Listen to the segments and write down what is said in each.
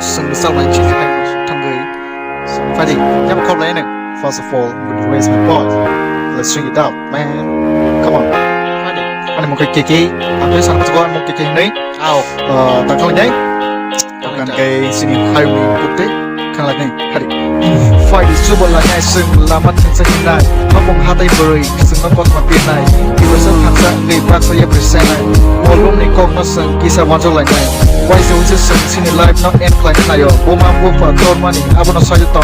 sừng sau này chỉ thành thằng người phải đi nhắm một câu lấy này. First of all, would you raise my voice? Let's swing it out, man. Come on. Phải đi. Anh một cái kiki. Anh thấy sao nó có một kiki đấy? Tặng câu nhé. Tặng cái xin hai mình quốc tế. Khang lại này. Phải đi. Phải đi giúp là ngày sừng là mắt thành sinh này. Nó bông Hathai bơi, sừng nó có mặt tiền này. Thì bây giờ thằng sang người bác sẽ present này. Một lúc này con nó sừng Kaisa want to like này. Why is it sừng xin life not end like này yo. Bố mam bố phật tôn money, abo nó sai cho tao.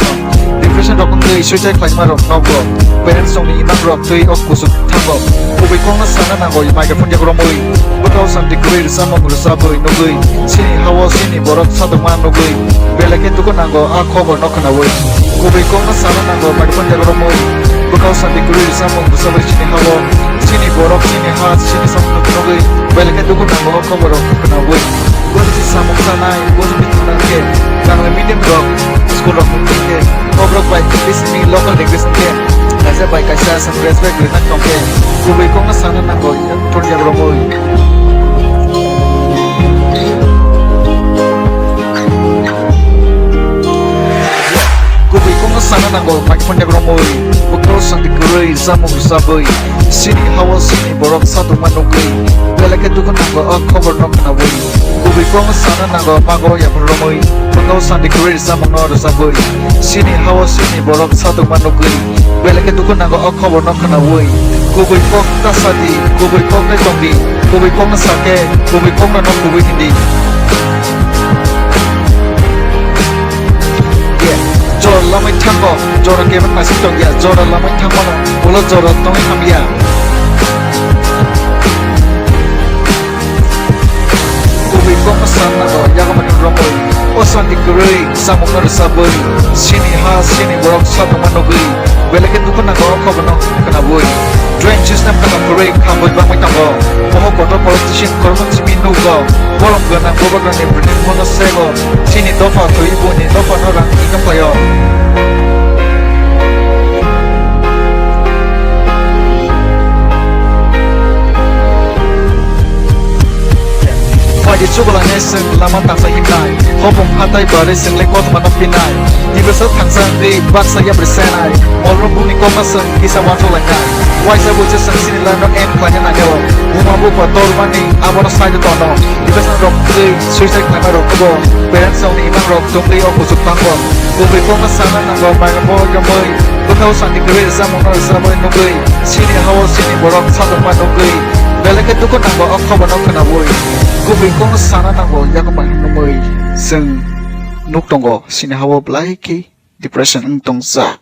Depression rock người suy chạy lại mà rock nó bro. Parents song ni nang rock tui ok kusuk thang bro. Cô bị con nó sang nó nang ngồi microphone jak romoi. Bố tao sang degree sa mong rồi sa bơi nó gơi. Chini HAA chini borok sa tu man nó gơi. Bela ke tu con nang go a cover nó kana wei. Cô bị con nó sang nó nang go microphone jak romoi. Bố tao sang degree sa mong rồi sa bơi chini HAA. Chini borok chini HAA chini sa nó gơi. Bela ke tu con nang go a cover nó kana wei. Bố chỉ sa mong sa nai bố chỉ biết nang ke. Nang le medium rock. School rock mungkin ke. Kokborok by listening local language ke. Kaisa by Kaisa some respect with not compare. Kubi kong nasana nang go thon jak romoi. Kubi kong nasana nang go microphone jak romoi. Bukro sang dikurei zamong saboi. Chini HAA chini borok satu manugui. Bela ke tu kon nang go a cover no kana wei. Kubi kong nasana nang go mago yaphar romoi. Bukro sang dikurei zamong no saboi. Chini HAA chini borok satu manugui. Bela ke tu kon nang go a cover no kana wei. Kubi kong ta sadi, kubi kong na tongdi, kubi kong na sake, kubi kong na no kubi hindi. Jor lamai thango, jor ke ban masih tong ya, jor lamai thango na, ulo jor tong ham ya. Kubi kong na sana go, ya kaman romoi. Osan dikurei, samong na saboi. Chini HAA chini borok satu manugui. Bela ke tu kon nang go a cover no kana wei. Trenches nam kana korek HAMBAI bang mai tango. Moho kotor politician korban simi nugo. Bolong gana boba gana berdin mono sego. Chini dofa to ibu ni dofa no rang ikam playo. Why did you go like this? Lama tang sa himnai. Hopong Hathai bare sing le kot manok pinai. Di besok tang sang di bak saya bersenai. Molong bumi koma sing Kaisa want to like that. Why sa buce sang sini la no em klanya na yo. Uma bu pator mani abono sai de tono. Di besok rock di suicide klama rock ko. Parents song ni mang rock tung di ok kusuk tang ko. Kubi koma sana na go mai mo gamoi. Bukau sang di gre zamong no saboi no gui. Chini HAA chini borok satu man no gui. Bela ke tu ko nang go ok no kana woi. Kubi kong sana nang go ya kamay numoi sing nuk tonggo chini HAA blai ki depression ang tong sa.